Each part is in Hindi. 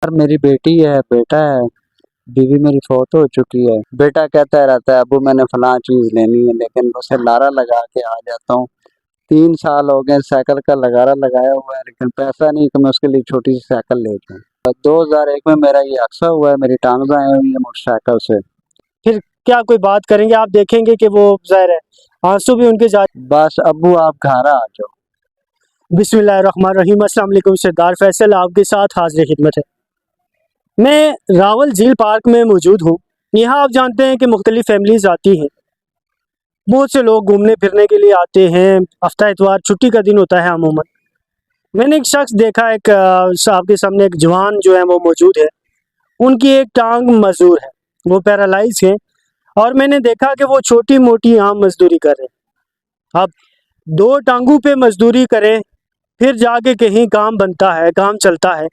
सर मेरी बेटी है, बेटा है, बीवी मेरी फौत हो चुकी है। बेटा कहता रहता है अब्बू मैंने फलां चीज़ लेनी है, लेकिन उसे लारा लगा के आ जाता हूँ। 3 साल हो गए साइकिल का लगारा लगाया हुआ है, लेकिन पैसा नहीं कि मैं उसके लिए छोटी सी साइकिल ले जाऊँ। 2001 में मेरा ये हादसा हुआ है, मेरी टांग आए हुई है मोटरसाइकिल से। फिर क्या कोई बात करेंगे, आप देखेंगे कि वो ज़ाहिर है आंसू भी उनके जा। बस अब्बू आप घर आ जाओ। बिस्मिल्लाहिर्रहमानिर्रहीम, अस्सलाम वालेकुम। सरदार फैसल आपके साथ हाजिर खिदमत है। मैं रावल झील पार्क में मौजूद हूँ। यहाँ आप जानते हैं कि मुख्तलिफ फैमिलीज़ आती हैं, बहुत से लोग घूमने फिरने के लिए आते हैं। हफ्ता इतवार छुट्टी का दिन होता है अमूमन। मैंने एक शख्स देखा, एक आपके सामने एक जवान जो है वो मौजूद है। उनकी एक टांग मजदूर है, वो पैरालाइज है, और मैंने देखा कि वो छोटी मोटी आम मजदूरी कर रहे हैं। अब 2 टांगों पे मजदूरी करें फिर जाके कहीं काम बनता है, काम चलता है।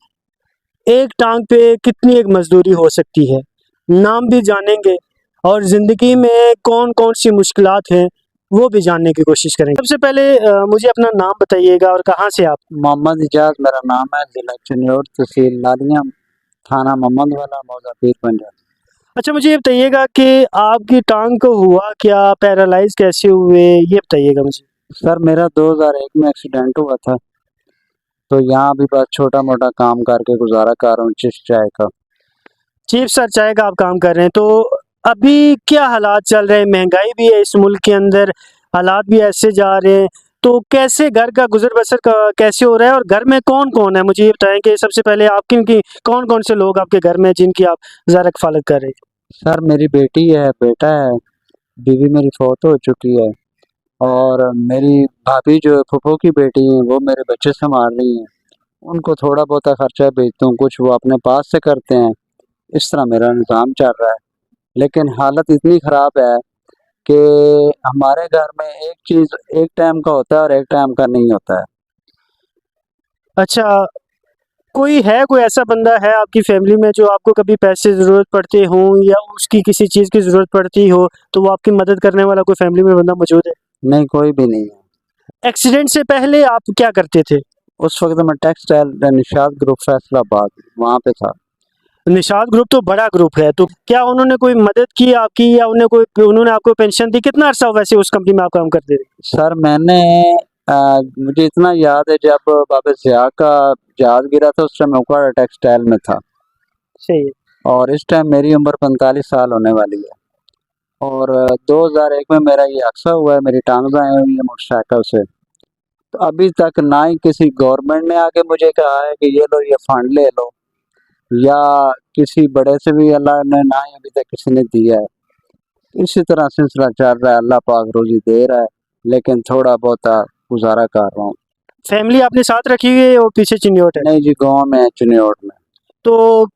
एक टांग पे कितनी एक मजदूरी हो सकती है, नाम भी जानेंगे और ज़िंदगी में कौन कौन सी मुश्किलात हैं वो भी जानने की कोशिश करेंगे। सबसे पहले मुझे अपना नाम बताइएगा और कहाँ से आप। मोहम्मद इजाज मेरा नाम है, जिला चिन्नौर, तहसील लालिया, थाना मोहम्मद वाला, मौजा पीर पंजाब। अच्छा, मुझे ये बताइएगा कि आपकी टांग को हुआ क्या, पैरालाइज कैसे हुए, ये बताइएगा मुझे। सर मेरा 2001 में एक्सीडेंट हुआ था, तो यहाँ भी बस छोटा मोटा काम करके गुजारा कर रहा हूँ, चिप्स चाय का। चीफ सर चाय का आप काम कर रहे हैं, तो अभी क्या हालात चल रहे हैं? महंगाई भी है इस मुल्क के अंदर, हालात भी ऐसे जा रहे हैं, तो कैसे घर का गुजर बसर का कैसे हो रहा है और घर में कौन कौन है? मुझे ये बताएं कि सबसे पहले आप किन कौन कौन से लोग आपके घर में जिनकी आप ज़रा कफालत कर रहे हैं। सर मेरी बेटी है, बेटा है, बीवी मेरी फौत हो चुकी है, और मेरी भाभी जो है फूफो की बेटी है, वो मेरे बच्चे संभाल रही हैं। उनको थोड़ा बहुत खर्चा भेजता हूँ, कुछ वो अपने पास से करते हैं। इस तरह मेरा निज़ाम चल रहा है, लेकिन हालत इतनी ख़राब है कि हमारे घर में एक चीज़ एक टाइम का होता है और एक टाइम का नहीं होता है। अच्छा, कोई ऐसा बंदा है आपकी फैमिली में जो आपको कभी पैसे ज़रूरत पड़ते हों या उसकी किसी चीज़ की ज़रूरत पड़ती हो, तो वो आपकी मदद करने वाला कोई फैमिली में बंदा मौजूद है? नहीं, कोई भी नहीं है। एक्सीडेंट से पहले आप क्या करते थे? उस वक्त मैं टेक्सटाइल निशात ग्रुप फैसलाबाद वहाँ पे था। निषाद ग्रुप तो बड़ा ग्रुप है, तो क्या उन्होंने कोई मदद की आपकी या उन्होंने आपको पेंशन दी? कितना अरसा वैसे उस कंपनी में आप काम करते थे? सर मैंने मुझे इतना याद है, जब बाबा ज़िया का जहाज गिरा था उस टाइम मैं उकाड़ा टेक्सटाइल में था, सही है। और इस टाइम मेरी उम्र 45 साल होने वाली है। और 2001 में मेरा ये हादसा हुआ है, मेरी टांग आई हुई है मोटरसाइकिल से। तो अभी तक ना ही किसी गवर्नमेंट ने आके मुझे कहा है कि ये लो ये फंड ले लो, या किसी बड़े से भी अल्लाह ने ना ही अभी तक किसी ने दिया है। इसी तरह सिलसिला चल रहा है, अल्लाह पाक रोजी दे रहा है, लेकिन थोड़ा बहुत गुजारा कर रहा हूँ। फैमिली आपने साथ रखी हुई है और पीछे चिन्योट है? नहीं जी, गाँव में है, चिन्योट में। तो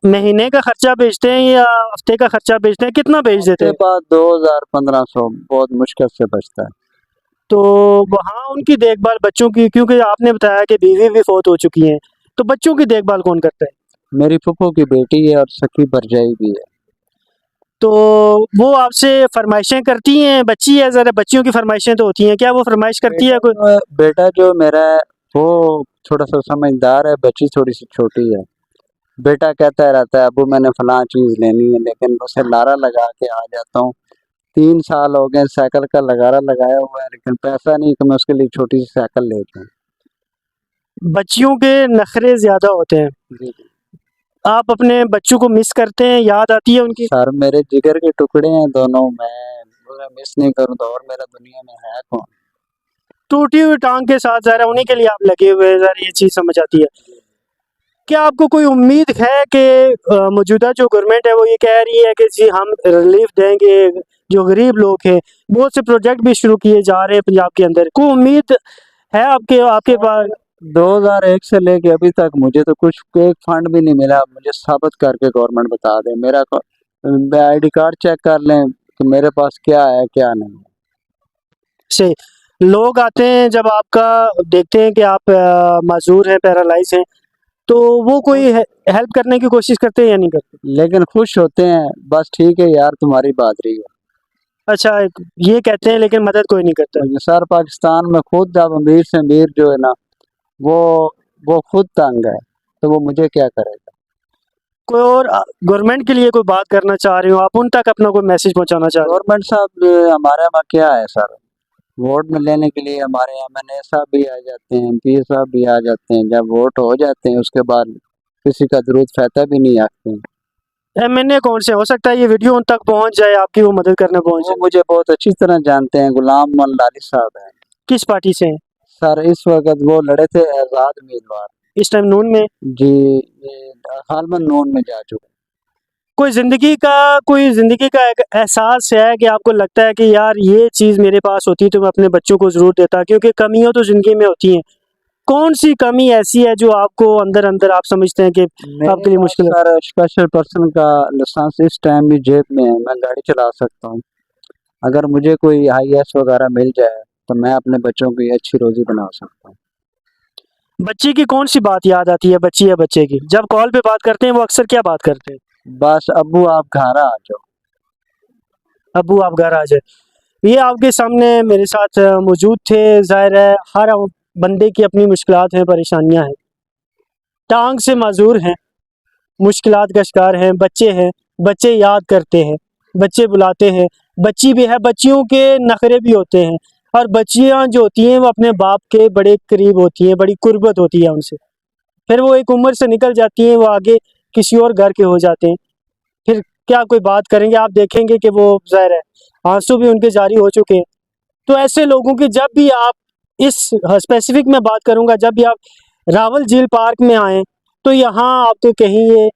महीने का खर्चा बेचते हैं या हफ्ते का खर्चा बेचते हैं, कितना बेच देते उसके हैं? बाद 2000-1500 बहुत मुश्किल से बचता है। तो वहाँ उनकी देखभाल बच्चों की, क्योंकि आपने बताया कि बीवी भी फौत हो चुकी हैं, तो बच्चों की देखभाल कौन करता है? मेरी फूफो की बेटी है और सखी भरजाई भी है। तो वो आपसे फरमाइशें करती हैं? बच्ची है, ज़रा बच्चियों की फरमाइशें तो होती हैं, क्या वो फरमाइश करती है कोई? बेटा जो मेरा है वो थोड़ा सा समझदार है, बच्ची थोड़ी सी छोटी है। बेटा कहता रहता है अब्बू मैंने फलां चीज़ लेनी है, लेकिन उसे लारा लगा के आ जाता हूँ। 3 साल हो गए साइकिल का लगारा लगाया हुआ है, लेकिन पैसा नहीं कि मैं उसके लिए छोटी सी साइकिल ले जाऊँ। बच्चियों के नखरे ज़्यादा होते हैं। जी जी। आप अपने बच्चों को मिस करते हैं, याद आती है उनकी? सर मेरे जिगर के टुकड़े हैं दोनों, मैं उन्हें मिस नहीं करूँ तो और मेरा दुनिया में है कौन। टूटी हुई टांग के साथ ज़रा उन्हीं के लिए आप लगे हुए हैं, ज़रा ये चीज़ समझ आती है। क्या आपको कोई उम्मीद है कि मौजूदा जो गवर्नमेंट है वो ये कह रही है कि जी हम रिलीफ देंगे, जो गरीब लोग हैं, बहुत से प्रोजेक्ट भी शुरू किए जा रहे हैं पंजाब के अंदर, कोई उम्मीद है आपके आपके पास? 2001 से लेके अभी तक मुझे तो कुछ एक फंड भी नहीं मिला। मुझे साबित करके गवर्नमेंट बता दे, मेरा आईडी कार्ड चेक कर लें कि मेरे पास क्या है क्या नहीं है। से लोग आते हैं जब आपका देखते हैं कि आप माजूर हैं, पैरालाइज हैं, तो वो कोई हेल्प करने की कोशिश करते हैं या नहीं करते? लेकिन खुश होते हैं, बस ठीक है यार तुम्हारी बहादुरी है। अच्छा, ये कहते हैं लेकिन मदद कोई नहीं करता। तो सर पाकिस्तान में खुद अब अमीर से अमीर जो है ना, वो वो खुद तंग है, तो वो मुझे क्या करेगा। कोई और गवर्नमेंट के लिए कोई बात करना चाह रहे हो आप, उन तक अपना कोई मैसेज पहुंचाना चाह रहे हो? गवर्नमेंट साहब हमारे यहाँ क्या है सर, वोट में लेने के लिए हमारे यहाँ एमएनए साहब भी आ जाते हैं, एमपी साहब भी आ जाते हैं, जब वोट हो जाते हैं उसके बाद किसी का दुरूद फैता भी नहीं आते हैं। एमएनए कौन से? हो सकता है ये वीडियो उन तक पहुंच जाए, आपकी वो मदद करने पहुंच वो जाए। मुझे बहुत अच्छी तरह जानते हैं, गुलाम मोहम्मद लाली साहब हैं किस पार्टी से हैं? सर। इस वक्त वो लड़े थे आज़ाद उम्मीदवार। इस टाइम नून में? जी, ये हालमन नून में जा चुके। कोई जिंदगी का एक एहसास है कि आपको लगता है कि यार ये चीज़ मेरे पास होती तो मैं अपने बच्चों को ज़रूर देता, क्योंकि कमियां तो ज़िंदगी में होती हैं। कौन सी कमी ऐसी है जो आपको अंदर अंदर आप समझते हैं कि आपके लिए मुश्किल है? सर स्पेशल पर्सन का लाइसेंस इस टाइम में जेब में है, मैं गाड़ी चला सकता हूँ। अगर मुझे कोई IAS वगैरह मिल जाए तो मैं अपने बच्चों की अच्छी रोजी बना सकता हूँ। बच्चे की कौन सी बात याद आती है, बच्ची या बच्चे की? जब कॉल पे बात करते हैं वो अक्सर क्या बात करते हैं? बस अब्बू आप घर आ जाओ। अब्बू आप घर आ जाए। ये आपके सामने मेरे साथ मौजूद थे। जाहिर है हर बंदे की अपनी मुश्किलात हैं, परेशानियां हैं, टांग से माजूर हैं, मुश्किलात का शिकार हैं, बच्चे याद करते हैं, बच्चे बुलाते हैं, बच्ची भी है, बच्चियों के नखरे भी होते हैं, और बच्चियां जो होती हैं वो अपने बाप के बड़े करीब होती हैं, बड़ी कुर्बत होती है उनसे। फिर वो एक उम्र से निकल जाती हैं, वो आगे किसी और घर के हो जाते हैं, फिर क्या कोई बात करेंगे? आप देखेंगे कि वो ज़ाहिर है आंसू भी उनके जारी हो चुके हैं। तो ऐसे लोगों की जब भी आप इस स्पेसिफिक में बात करूंगा, जब भी आप रावल झील पार्क में आएँ तो यहाँ आपको कहीं ये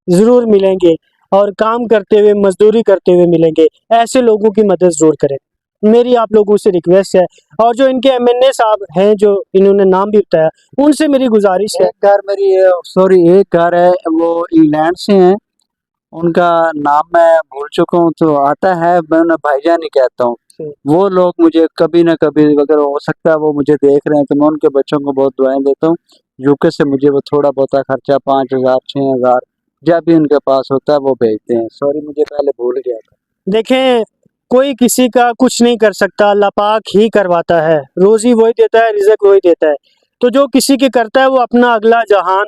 ज़रूर मिलेंगे, और काम करते हुए, मजदूरी करते हुए मिलेंगे। ऐसे लोगों की मदद ज़रूर करें, मेरी आप लोगों से रिक्वेस्ट है। और जो इनके एमएनए साहब हैं, जो इन्होंने नाम भी बताया, उनसे मेरी गुजारिश है। एक घर मेरी सॉरी एक घर है, वो इंग्लैंड से हैं, उनका नाम मैं भूल चुका हूँ, तो आता है, मैं उन्हें भाईजान ही कहता हूँ। वो लोग मुझे कभी ना कभी, अगर हो सकता है वो मुझे देख रहे हैं, तो मैं उनके बच्चों को बहुत दुआएं देता हूँ। यूके से मुझे वो थोड़ा बहुत खर्चा 5,000 6,000 जब भी उनके पास होता है वो भेजते हैं। सॉरी मुझे पहले भूल गया था। देखें, कोई किसी का कुछ नहीं कर सकता, अल्लाह पाक ही करवाता है, रोजी वही देता है, रिज़्क वही देता है। तो जो किसी के करता है वो अपना अगला जहान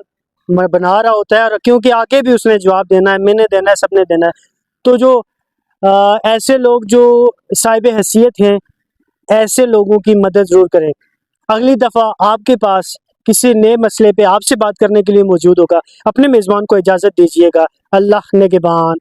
बना रहा होता है, और क्योंकि आगे भी उसने जवाब देना है, मैंने देना है, सबने देना है। तो जो ऐसे लोग जो साहिब हैसियत हैं, ऐसे लोगों की मदद ज़रूर करें। अगली दफ़ा आपके पास किसी नए मसले पे आपसे बात करने के लिए मौजूद होगा। अपने मेज़बान को इजाज़त दीजिएगा। अल्लाह निगहबान।